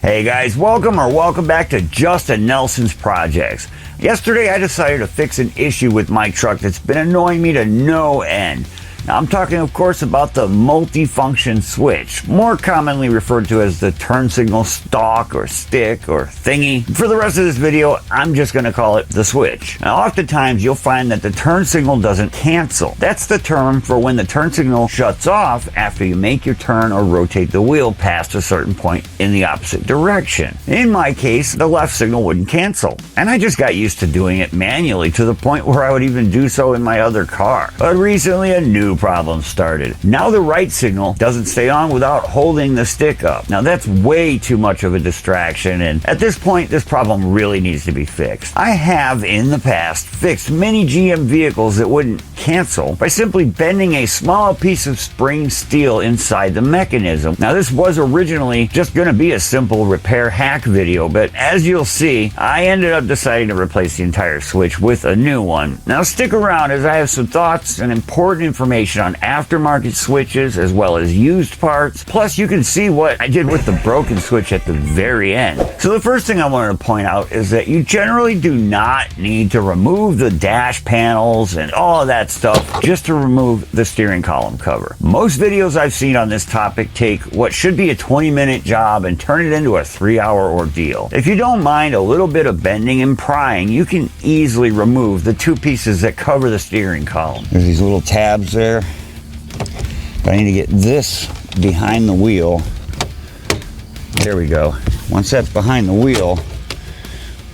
Hey guys, welcome back to Justin Nelson's Projects. Yesterday I decided to fix an issue with my truck that's been annoying me to no end. Now I'm talking of course about the multi-function switch, more commonly referred to as the turn signal stalk or stick or thingy. For the rest of this video, I'm just going to call it the switch. Now oftentimes you'll find that the turn signal doesn't cancel. That's the term for when the turn signal shuts off after you make your turn or rotate the wheel past a certain point in the opposite direction. In my case, the left signal wouldn't cancel, and I just got used to doing it manually to the point where I would even do so in my other car. But recently a new problem started. Now the right signal doesn't stay on without holding the stick up. Now that's way too much of a distraction, and at this point this problem really needs to be fixed. I have in the past fixed many GM vehicles that wouldn't cancel by simply bending a small piece of spring steel inside the mechanism. Now this was originally just going to be a simple repair hack video, but as you'll see, I ended up deciding to replace the entire switch with a new one. Now stick around as I have some thoughts and important information on aftermarket switches as well as used parts. Plus you can see what I did with the broken switch at the very end. So the first thing I wanted to point out is that you generally do not need to remove the dash panels and all of that stuff just to remove the steering column cover. Most videos I've seen on this topic take what should be a 20-minute job and turn it into a 3-hour ordeal. If you don't mind a little bit of bending and prying, you can easily remove the two pieces that cover the steering column. There's these little tabs there. But I need to get this behind the wheel. There we go. Once that's behind the wheel,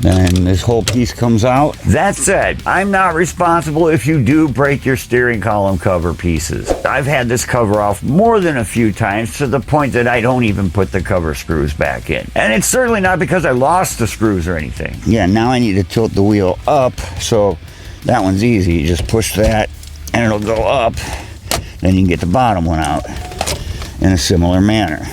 then this whole piece comes out. That said, I'm not responsible if you do break your steering column cover pieces. I've had this cover off more than a few times to the point that I don't even put the cover screws back in. And it's certainly not because I lost the screws or anything. Yeah, now I need to tilt the wheel up, so that one's easy. You just push that and it'll go up. Then you can get the bottom one out in a similar manner.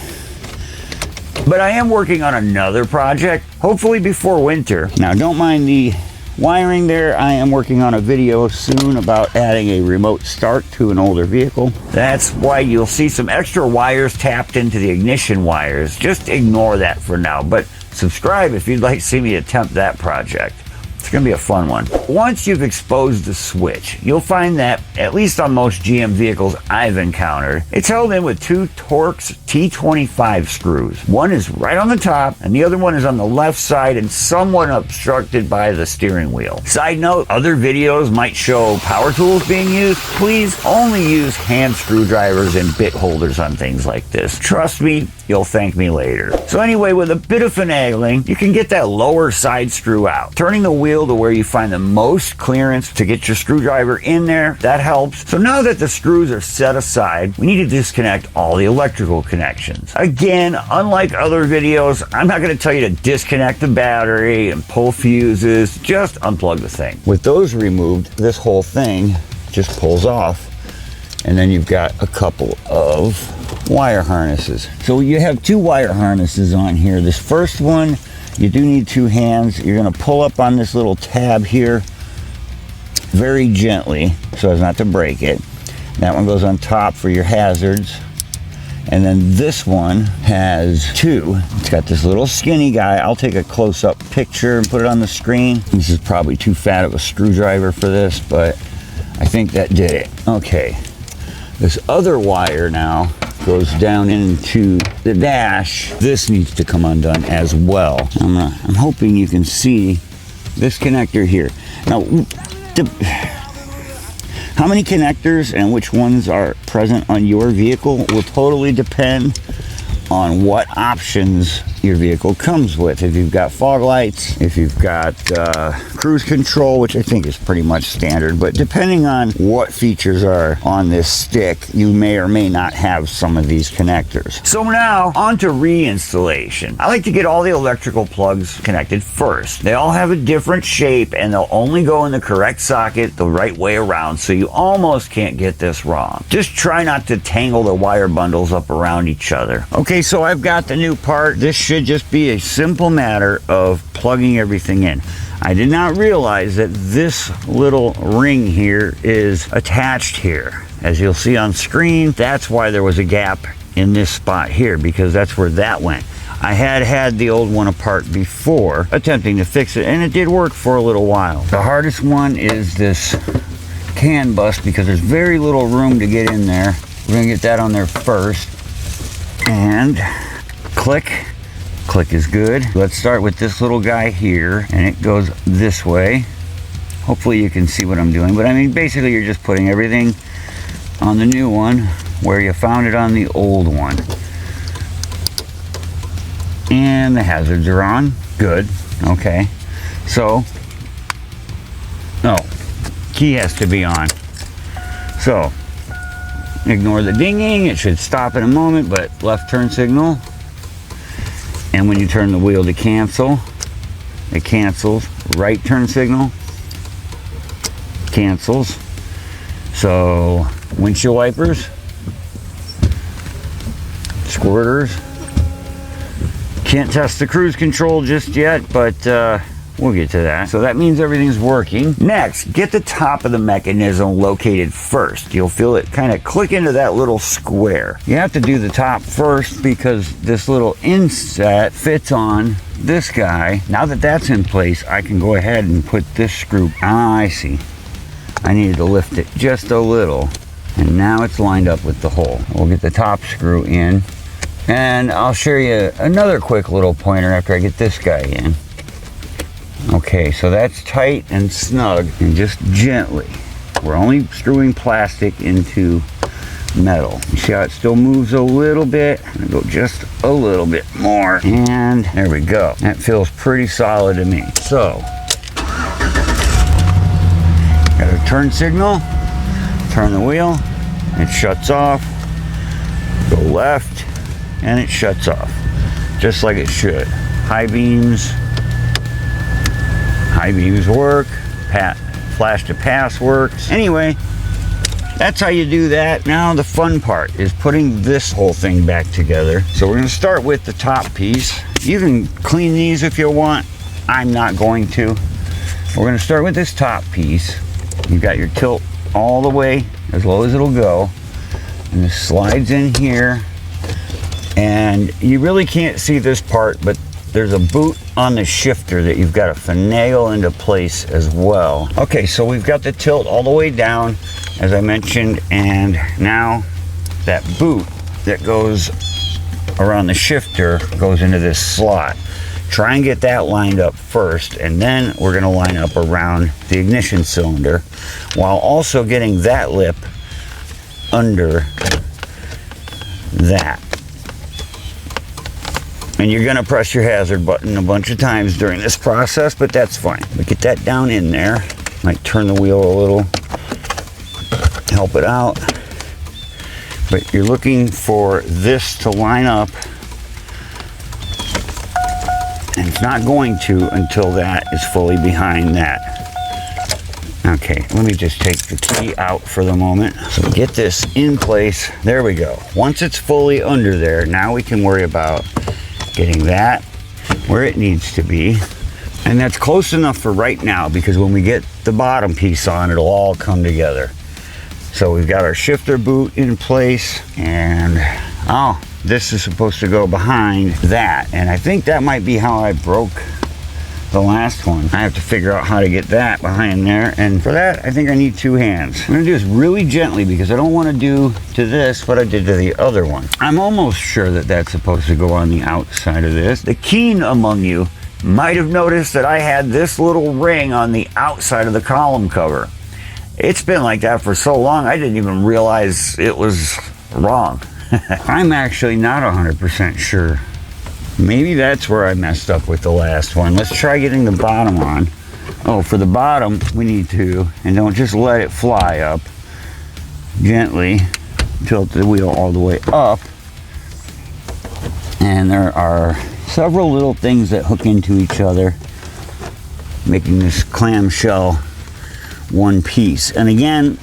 But I am working on another project, hopefully before winter. Now don't mind the wiring there. I am working on a video soon about adding a remote start to an older vehicle. That's why you'll see some extra wires tapped into the ignition wires. Just ignore that for now, but subscribe if you'd like to see me attempt that project. It's going to be a fun one. Once you've exposed the switch, you'll find that, at least on most GM vehicles I've encountered, it's held in with two Torx T25 screws. One is right on the top, and the other one is on the left side and somewhat obstructed by the steering wheel. Side note, other videos might show power tools being used. Please only use hand screwdrivers and bit holders on things like this. Trust me, you'll thank me later. So anyway, with a bit of finagling, you can get that lower side screw out. Turning the wheel to where you find the most clearance to get your screwdriver in there, that helps. So now that the screws are set aside, we need to disconnect all the electrical connections. Again, unlike other videos, I'm not going to tell you to disconnect the battery and pull fuses, just unplug the thing. With those removed, this whole thing just pulls off, and then you've got a couple of wire harnesses. So you have two wire harnesses on here. This first one, you do need two hands. You're going to pull up on this little tab here very gently so as not to break it. That one goes on top for your hazards. And then this one has two. It's got this little skinny guy. I'll take a close-up picture and put it on the screen. This is probably too fat of a screwdriver for this, but I think that did it. Okay. This other wire now goes down into the dash. This needs to come undone as well. I'm hoping you can see this connector here. Now, how many connectors and which ones are present on your vehicle will totally depend on what options your vehicle comes with. If you've got fog lights, if you've got cruise control, which I think is pretty much standard, but depending on what features are on this stick, you may or may not have some of these connectors. So now, on to reinstallation. I like to get all the electrical plugs connected first. They all have a different shape and they'll only go in the correct socket the right way around, so you almost can't get this wrong. Just try not to tangle the wire bundles up around each other. Okay, so I've got the new part. This should just be a simple matter of plugging everything in. I did not realize that this little ring here is attached here. As you'll see on screen, that's why there was a gap in this spot here, because that's where that went. I had the old one apart before, attempting to fix it, and it did work for a little while. The hardest one is this CAN bus because there's very little room to get in there. We're gonna get that on there first. And click. Click is good. Let's start with this little guy here, and it goes this way. Hopefully you can see what I'm doing, but I mean, basically you're just putting everything on the new one where you found it on the old one. And the hazards are on. Good. Okay. So, key has to be on. So, ignore the dinging. It should stop in a moment, but left turn signal. And when you turn the wheel to cancel, it cancels. Right turn signal cancels. So, windshield wipers, squirters. Can't test the cruise control just yet, but we'll get to that. So that means everything's working. Next, get the top of the mechanism located first. You'll feel it kind of click into that little square. You have to do the top first because this little inset fits on this guy. Now that that's in place, I can go ahead and put this screw. Ah, I see. I needed to lift it just a little, and now it's lined up with the hole. We'll get the top screw in, and I'll show you another quick little pointer after I get this guy in. Okay, so that's tight and snug, and just gently. We're only screwing plastic into metal. You see how it still moves a little bit? I'm gonna go just a little bit more, and there we go. That feels pretty solid to me. So, got a turn signal, turn the wheel, it shuts off, go left, and it shuts off, just like it should. High beams work, flash to pass works. Anyway, that's how you do that. Now the fun part is putting this whole thing back together. So we're gonna start with the top piece. You can clean these if you want. I'm not going to. We're gonna start with this top piece. You've got your tilt all the way as low as it'll go, and this slides in here, and you really can't see this part, but there's a boot on the shifter that you've got to finagle into place as well. Okay, so we've got the tilt all the way down, as I mentioned, and now that boot that goes around the shifter goes into this slot. Try and get that lined up first, and then we're going to line up around the ignition cylinder while also getting that lip under that. And you're going to press your hazard button a bunch of times during this process, but that's fine. We get that down in there. Might turn the wheel a little, help it out. But you're looking for this to line up, and it's not going to until that is fully behind that. Okay, let me just take the key out for the moment. So get this in place. There we go. Once it's fully under there, now we can worry about getting that where it needs to be. And that's close enough for right now, because when we get the bottom piece on, it'll all come together. So we've got our shifter boot in place, and this is supposed to go behind that. And I think that might be how I broke the last one. I have to figure out how to get that behind there, and for that I think I need two hands. I'm gonna do this really gently because I don't want to do to this what I did to the other one. I'm almost sure that that's supposed to go on the outside of this. The keen among you might have noticed that I had this little ring on the outside of the column cover. It's been like that for so long I didn't even realize it was wrong. I'm actually not 100% sure. Maybe that's where I messed up with the last one. Let's try getting the bottom on. Oh, for the bottom, we need to, and don't just let it fly up. Gently tilt the wheel all the way up. And there are several little things that hook into each other, making this clamshell one piece. And again,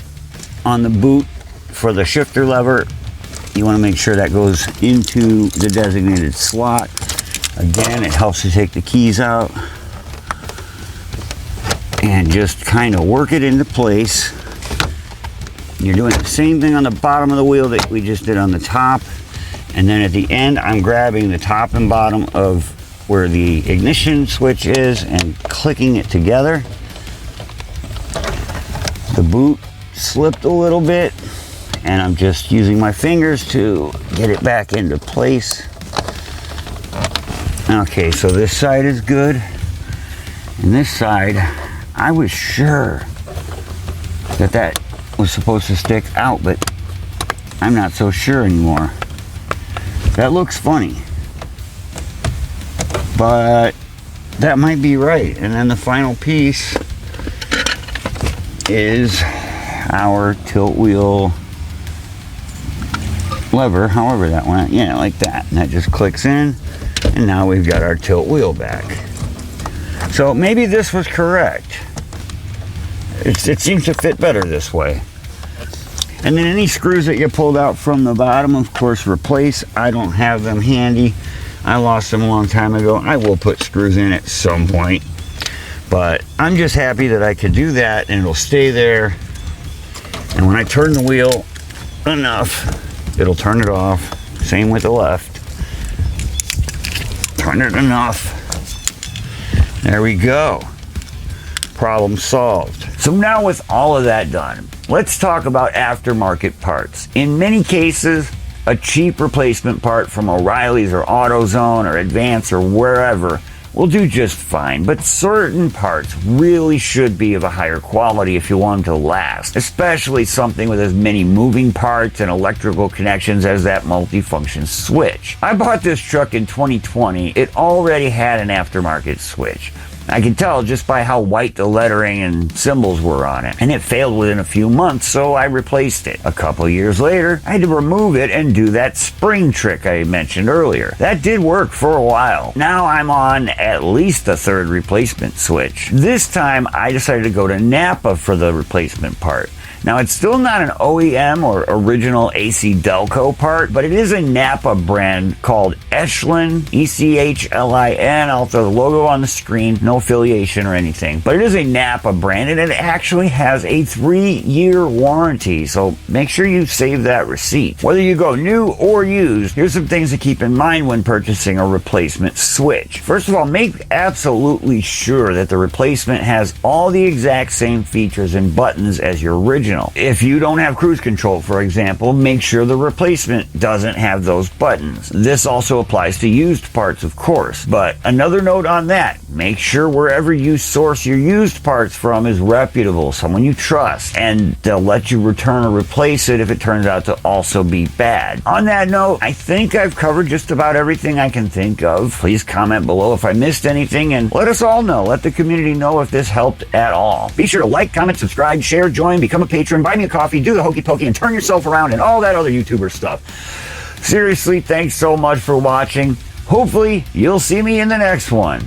on the boot for the shifter lever, you want to make sure that goes into the designated slot. Again, it helps to take the keys out and just kind of work it into place. You're doing the same thing on the bottom of the wheel that we just did on the top. And then at the end, I'm grabbing the top and bottom of where the ignition switch is and clicking it together. The boot slipped a little bit, and I'm just using my fingers to get it back into place. Okay, so this side is good. And this side, I was sure that that was supposed to stick out, but I'm not so sure anymore. That looks funny, but that might be right. And then the final piece is our tilt wheel lever, however that went. Yeah, like that. And that just clicks in, and now we've got our tilt wheel back. So maybe this was correct. It seems to fit better this way. And then any screws that you pulled out from the bottom, of course, replace. I don't have them handy. I lost them a long time ago. I will put screws in at some point. But I'm just happy that I could do that, and it'll stay there. And when I turn the wheel enough, it'll turn it off. Same with the left. Turn it enough. There we go. Problem solved. So now with all of that done, let's talk about aftermarket parts. In many cases, a cheap replacement part from O'Reilly's or AutoZone or Advance or wherever will do just fine, but certain parts really should be of a higher quality if you want them to last, especially something with as many moving parts and electrical connections as that multifunction switch. I bought this truck in 2020. It already had an aftermarket switch. I could tell just by how white the lettering and symbols were on it. And it failed within a few months, so I replaced it. A couple years later, I had to remove it and do that spring trick I mentioned earlier. That did work for a while. Now I'm on at least the third replacement switch. This time, I decided to go to Napa for the replacement part. Now, it's still not an OEM or original AC Delco part, but it is a Napa brand called Echlin, E-C-H-L-I-N. I'll throw the logo on the screen, no affiliation or anything. But it is a Napa brand, and it actually has a 3-year warranty, so make sure you save that receipt. Whether you go new or used, here's some things to keep in mind when purchasing a replacement switch. First of all, make absolutely sure that the replacement has all the exact same features and buttons as your original. If you don't have cruise control, for example, make sure the replacement doesn't have those buttons. This also applies to used parts, of course. But another note on that, make sure wherever you source your used parts from is reputable, someone you trust, and they'll let you return or replace it if it turns out to also be bad. On that note, I think I've covered just about everything I can think of. Please comment below if I missed anything, and let us all know. Let the community know if this helped at all. Be sure to like, comment, subscribe, share, join, become a patron, buy me a coffee, do the hokey pokey, and turn yourself around, and all that other YouTuber stuff. Seriously, thanks so much for watching. Hopefully, you'll see me in the next one.